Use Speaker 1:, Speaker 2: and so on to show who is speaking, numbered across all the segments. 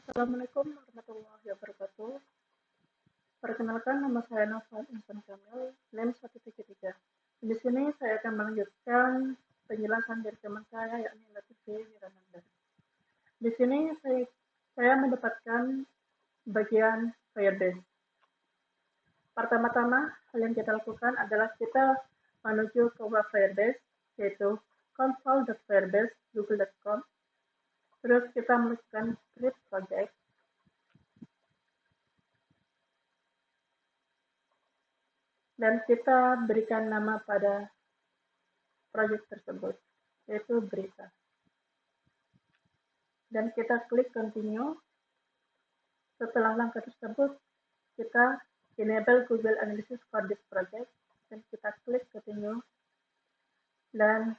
Speaker 1: Assalamualaikum warahmatullahi wabarakatuh. Perkenalkan, nama saya Nafal Insan Kamil, NIM 133. Di sini saya akan melanjutkan penjelasan dari teman saya, yakni Latifah Wirananda. Di sini saya mendapatkan bagian Firebase. Pertama-tama, hal yang kita lakukan adalah kita menuju ke web Firebase, yaitu console.firebase.google.com. Terus kita melakukan create project. Dan kita berikan nama pada proyek tersebut, yaitu berita. Dan kita klik continue. Setelah langkah tersebut, kita enable Google Analytics for this project, dan kita klik continue, dan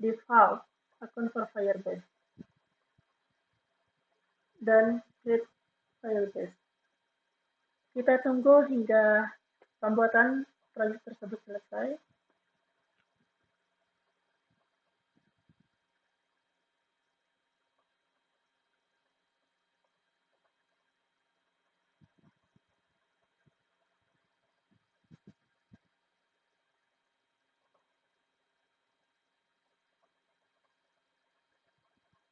Speaker 1: default akun for Firebase, dan create Firebase. Kita tunggu hingga pembuatan proyek tersebut selesai.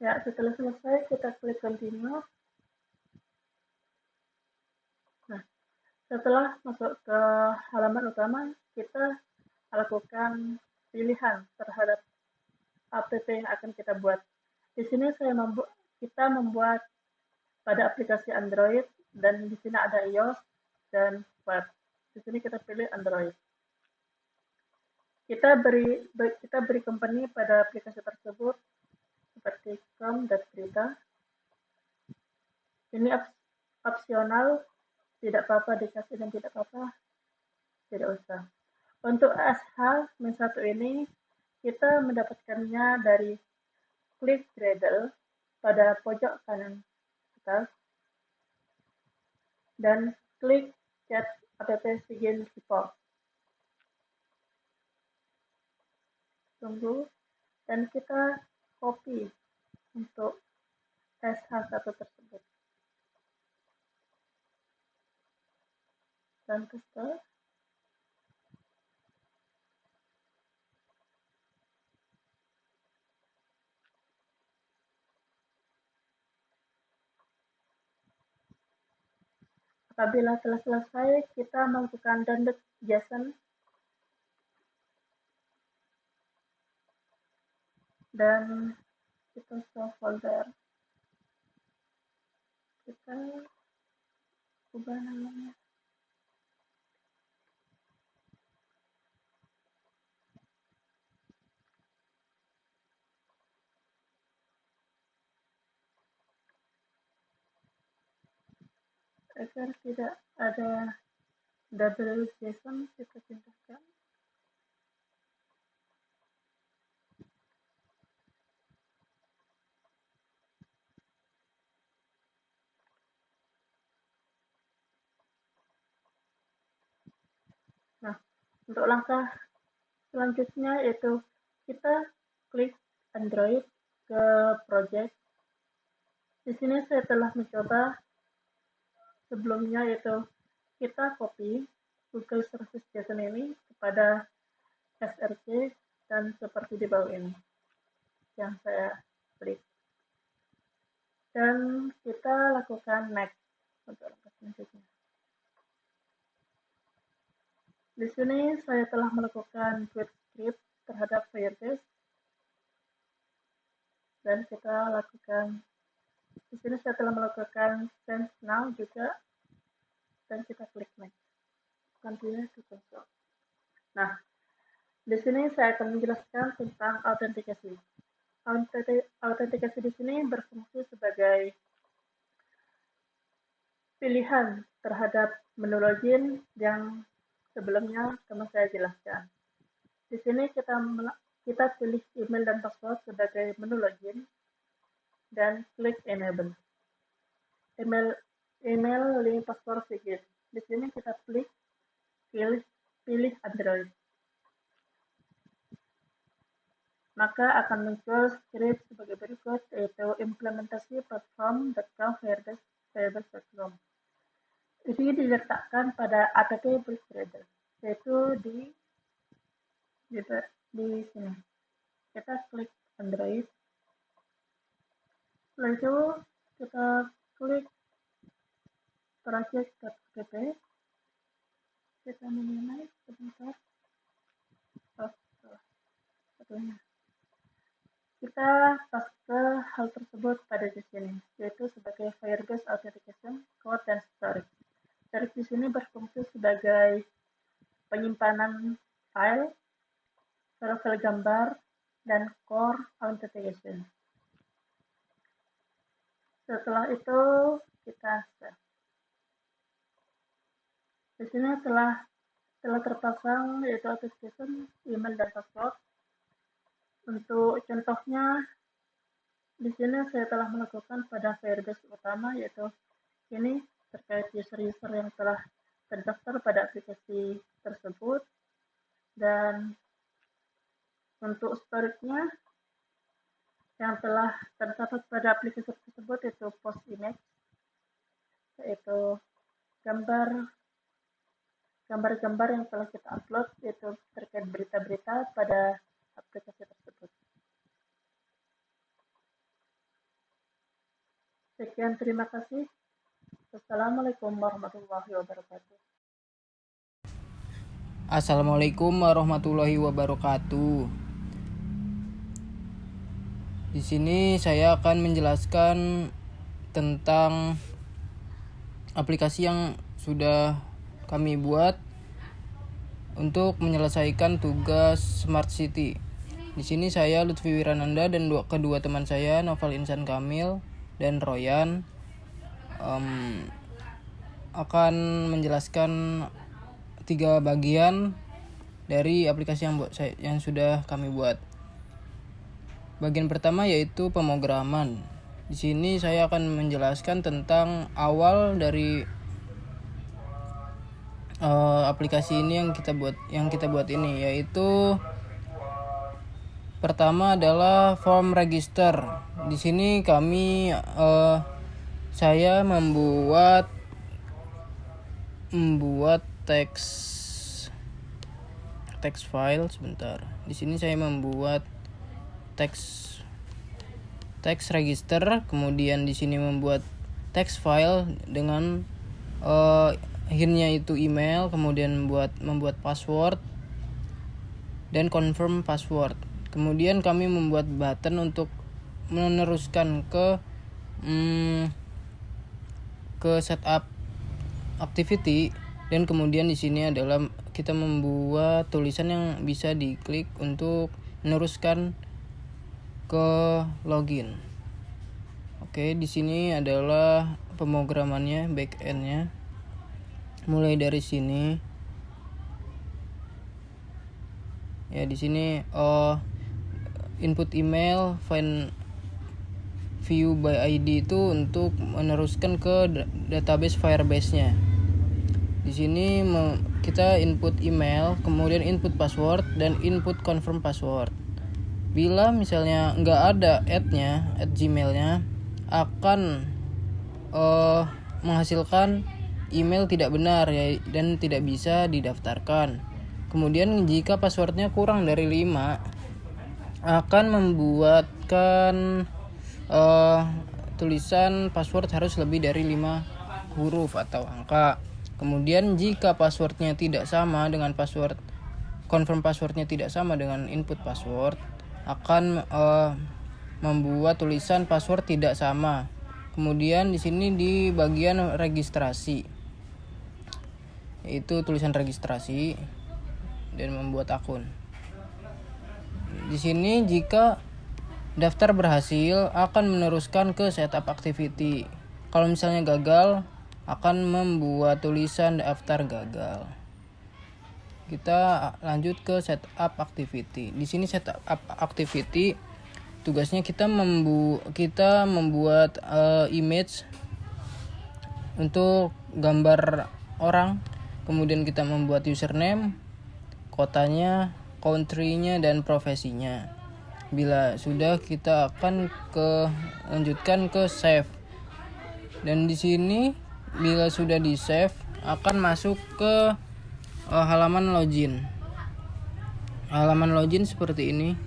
Speaker 1: Ya, setelah selesai, kita klik continue. Nah, setelah masuk ke halaman utama, kita lakukan pilihan terhadap app yang akan kita buat. Di sini kita membuat pada aplikasi Android, dan di sini ada iOS dan web. Di sini kita pilih Android. Kita beri company pada aplikasi tersebut seperti com.berita. Ini opsional, tidak apa-apa dikasih dan tidak apa-apa, tidak usah. Untuk SH-1 ini kita mendapatkannya dari klik Gradle pada pojok kanan atas dan klik Get app Sign Report. Tunggu, dan kita copy untuk SH1 tersebut. Dan paste. Apabila telah selesai, kita melakukan download JSON dan kita show folder. Kita ubah namanya. Agar tidak ada double JSON, kita pindahkan. Nah, untuk langkah selanjutnya yaitu kita klik Android ke project. Di sini saya telah mencoba sebelumnya, yaitu kita copy Google Service JSON ini kepada SRC dan seperti di bawah ini yang saya klik. Dan kita lakukan next untuk langkah selanjutnya. Di sini saya telah melakukan create script terhadap Firebase, dan kita lakukan di sini saya telah melakukan send now juga, dan kita klik next. Continue to console. Nah, di sini saya akan menjelaskan tentang autentikasi. Autentikasi di sini berfungsi sebagai pilihan terhadap menu login yang sebelumnya telah saya jelaskan. Di sini kita pilih email dan password sebagai menu login dan klik enable. Email link password secret. Di sini kita pilih Android. maka akan muncul script sebagai berikut, yaitu implementasi platform.com firebase.com. Ini diletakkan pada app Bullthreader, yaitu di sini. Kita klik Android, setelah itu kita klik project.app, kita minimize sebentar. Kita paste hal tersebut pada di sini, yaitu sebagai Firebase Authentication Code dan Storage. Storage di sini berfungsi sebagai penyimpanan file gambar, dan core authentication. Setelah itu kita save. Di sini telah terpasang yaitu authentication, email, dan password. Untuk contohnya, di sini saya telah melakukan pada Firebase utama, yaitu ini terkait user-user yang telah terdaftar pada aplikasi tersebut, dan untuk storage-nya yang telah terdapat pada aplikasi tersebut yaitu post image, yaitu gambar-gambar yang telah kita upload, yaitu terkait berita-berita pada aplikasi tersebut. Sekian, terima kasih. Assalamualaikum warahmatullahi wabarakatuh.
Speaker 2: Assalamualaikum warahmatullahi wabarakatuh. Di sini saya akan menjelaskan tentang aplikasi yang sudah kami buat untuk menyelesaikan tugas Smart City. Di sini saya Lutfi Wirananda dan kedua teman saya Novel Insan Kamil dan Royan akan menjelaskan 3 bagian dari aplikasi yang sudah kami buat. Bagian pertama yaitu pemrograman. Di sini saya akan menjelaskan tentang awal dari aplikasi ini yang kita buat ini, yaitu pertama adalah form register. Di sini saya membuat text file sebentar. Di sini saya membuat text register, kemudian di sini membuat text file dengan hintnya itu email, kemudian membuat password dan confirm password. Kemudian kami membuat button untuk meneruskan ke setup activity, dan kemudian di sini adalah kita membuat tulisan yang bisa diklik untuk meneruskan ke login. Oke, di sini adalah pemrogramannya, backend-nya. Mulai dari sini. Ya, di sini input email, find view by ID itu untuk meneruskan ke database Firebase-nya. Di sini kita input email, kemudian input password dan input confirm password. Bila misalnya nggak ada add Gmail-nya, akan menghasilkan email tidak benar ya, dan tidak bisa didaftarkan. Kemudian jika passwordnya kurang dari 5, akan membuatkan tulisan password harus lebih dari 5 huruf atau angka. Kemudian jika passwordnya tidak sama dengan confirm passwordnya tidak sama dengan input password, akan membuat tulisan password tidak sama. Kemudian di sini di bagian registrasi, yaitu tulisan registrasi dan membuat akun. Di sini jika daftar berhasil, akan meneruskan ke setup activity. Kalau misalnya gagal, akan membuat tulisan daftar gagal. Kita lanjut ke setup activity. Di sini setup activity tugasnya kita membuat image untuk gambar orang. Kemudian kita membuat username, kotanya, country-nya, dan profesinya. Bila sudah, kita akan lanjutkan ke save. Dan di sini bila sudah di save akan masuk ke halaman login. Halaman login seperti ini.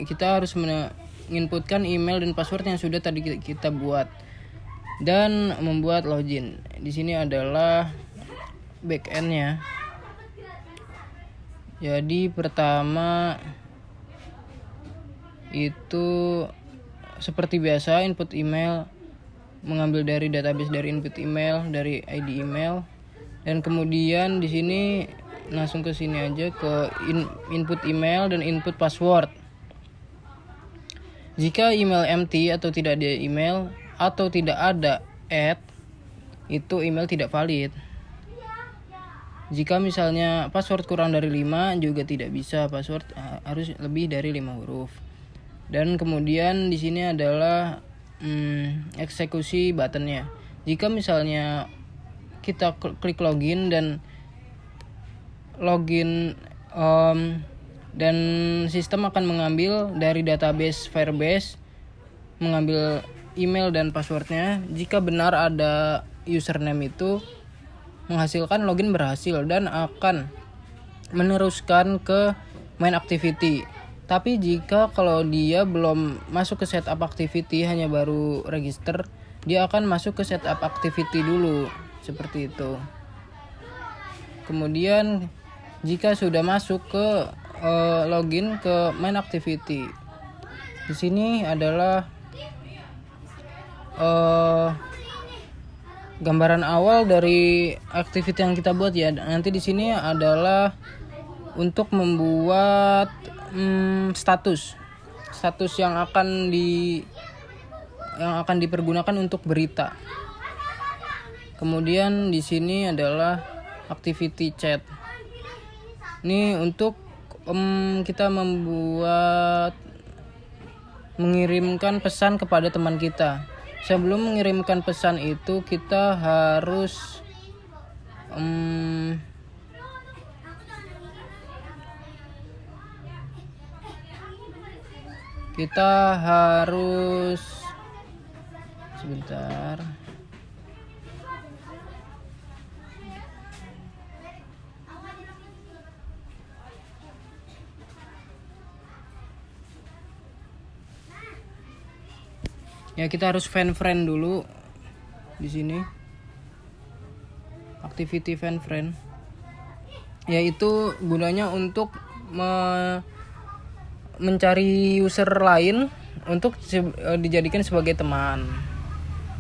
Speaker 2: Kita harus menginputkan email dan password yang sudah tadi kita buat dan membuat login. Di sini adalah backendnya. Jadi pertama itu seperti biasa, input email, mengambil dari database, dari input email, dari ID email, dan kemudian di sini langsung ke sini aja ke input email dan input password. Jika email empty atau tidak ada email atau tidak ada add, itu email tidak valid. Jika misalnya password kurang dari 5 juga tidak bisa, password harus lebih dari 5 huruf. Dan kemudian di sini adalah eksekusi buttonnya. Jika misalnya kita klik login dan dan sistem akan mengambil dari database Firebase, mengambil email dan passwordnya. Jika benar ada username itu menghasilkan login berhasil dan akan meneruskan ke main activity. Tapi jika kalau dia belum masuk ke setup activity, hanya baru register, dia akan masuk ke setup activity dulu, seperti itu. Kemudian jika sudah masuk ke login ke main activity, di sini adalah gambaran awal dari activity yang kita buat ya. Nanti di sini adalah untuk membuat status yang akan dipergunakan untuk berita. Kemudian di sini adalah activity chat. Ini untuk kita mengirimkan pesan kepada teman kita. Sebelum mengirimkan pesan itu kita harus sebentar. Ya, kita harus friend dulu di sini. Activity friend. Yaitu gunanya untuk mencari user lain untuk dijadikan sebagai teman.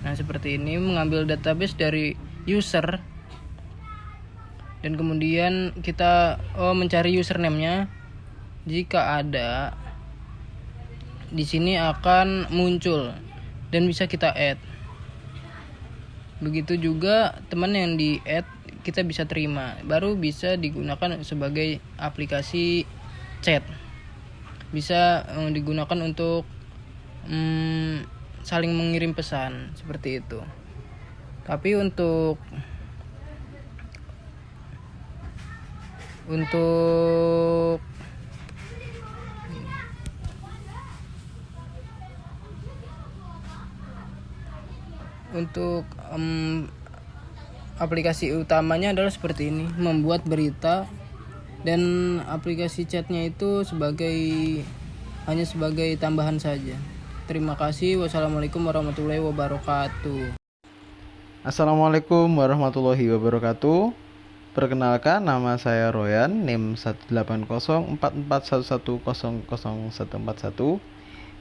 Speaker 2: Nah, seperti ini, mengambil database dari user dan kemudian kita mencari username-nya. Jika ada, di sini akan muncul dan bisa kita add. Begitu juga teman yang di add kita bisa terima, baru bisa digunakan sebagai aplikasi chat. Bisa digunakan untuk saling mengirim pesan, seperti itu. Tapi untuk aplikasi utamanya adalah seperti ini, membuat berita, dan aplikasi chatnya itu hanya sebagai tambahan saja. Terima kasih. Wassalamualaikum warahmatullahi wabarakatuh.
Speaker 3: Assalamualaikum warahmatullahi wabarakatuh. Perkenalkan, nama saya Royan, NIM 1804411000141.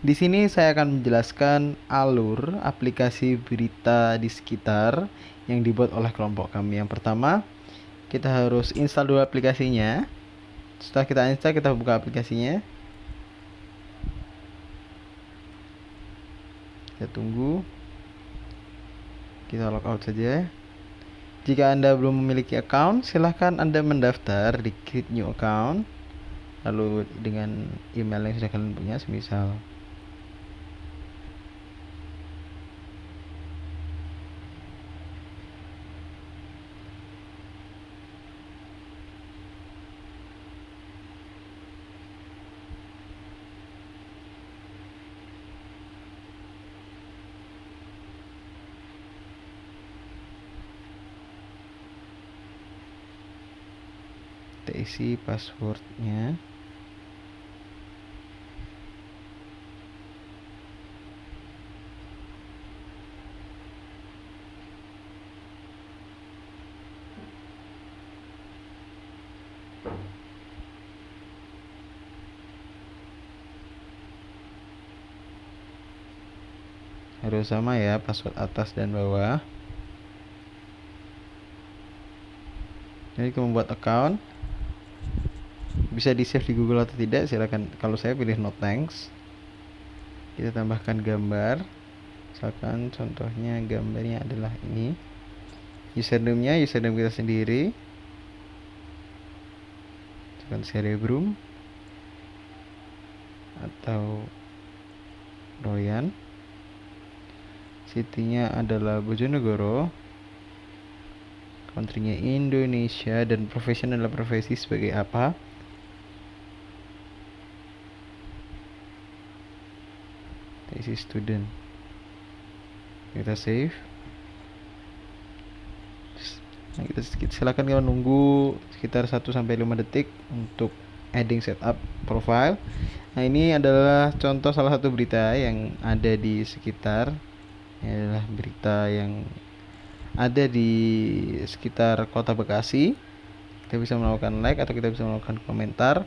Speaker 3: Di sini saya akan menjelaskan alur aplikasi berita di sekitar yang dibuat oleh kelompok kami. Yang pertama, kita harus install dulu aplikasinya. Setelah kita install, kita buka aplikasinya. Kita tunggu. Kita logout saja. Jika Anda belum memiliki account, silahkan Anda mendaftar di create new account, lalu dengan email yang sudah kalian punya, semisal kita isi passwordnya. Harus sama ya, password atas dan bawah. Jadi kita membuat account, bisa di save di Google atau tidak, silakan. Kalau saya pilih no thanks. Kita tambahkan gambar, misalkan contohnya gambarnya adalah ini. Username-nya username kita sendiri, misalkan Cerebrum atau Royan. City-nya adalah Bojonegoro, country-nya Indonesia, dan profesi adalah profesi sebagai apa. Kita isi student, kita save. Nah, kita silakan kita nunggu sekitar 1-5 detik untuk adding setup profile. Nah, ini adalah contoh salah satu berita yang ada di sekitar. Ini adalah berita yang ada di sekitar kota Bekasi. Kita bisa melakukan like atau kita bisa melakukan komentar.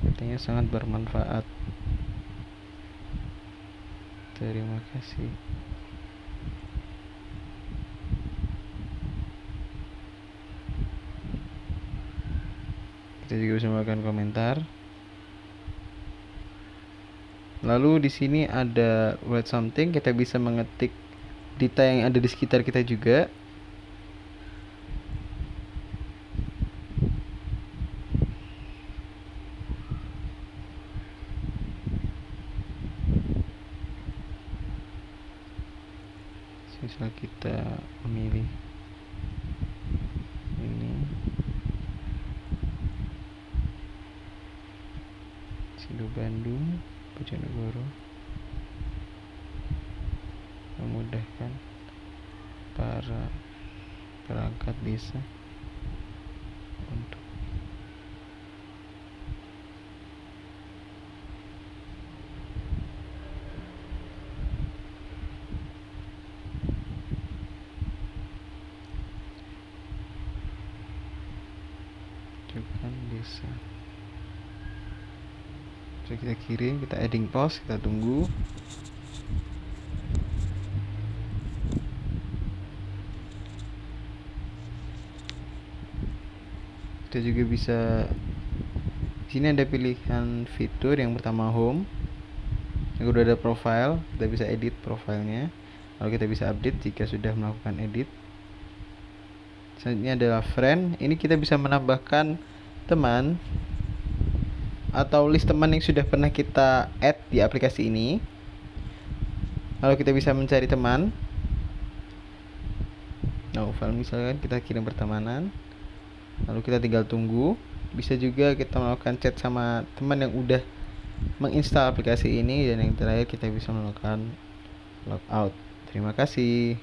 Speaker 3: Katanya sangat bermanfaat. Terima kasih. Kita juga bisa melakukan komentar. Lalu di sini ada write something, kita bisa mengetik data yang ada di sekitar kita juga. Misal kita memilih ini Sido Bandung, Bojonegoro, memudahkan para perangkat desa untuk menunjukkan desa. Jadi kita kirim, kita adding post, kita tunggu. Kita juga bisa, di sini ada pilihan fitur. Yang pertama home, yang kedua ada profile, kita bisa edit profilnya, lalu kita bisa update jika sudah melakukan edit. Selanjutnya adalah friend, ini kita bisa menambahkan teman atau list teman yang sudah pernah kita add di aplikasi ini. Lalu kita bisa mencari teman. Nah, file misalkan kita kirim pertemanan, lalu kita tinggal tunggu. Bisa juga kita melakukan chat sama teman yang udah menginstal aplikasi ini, dan yang terakhir kita bisa melakukan logout. Terima kasih.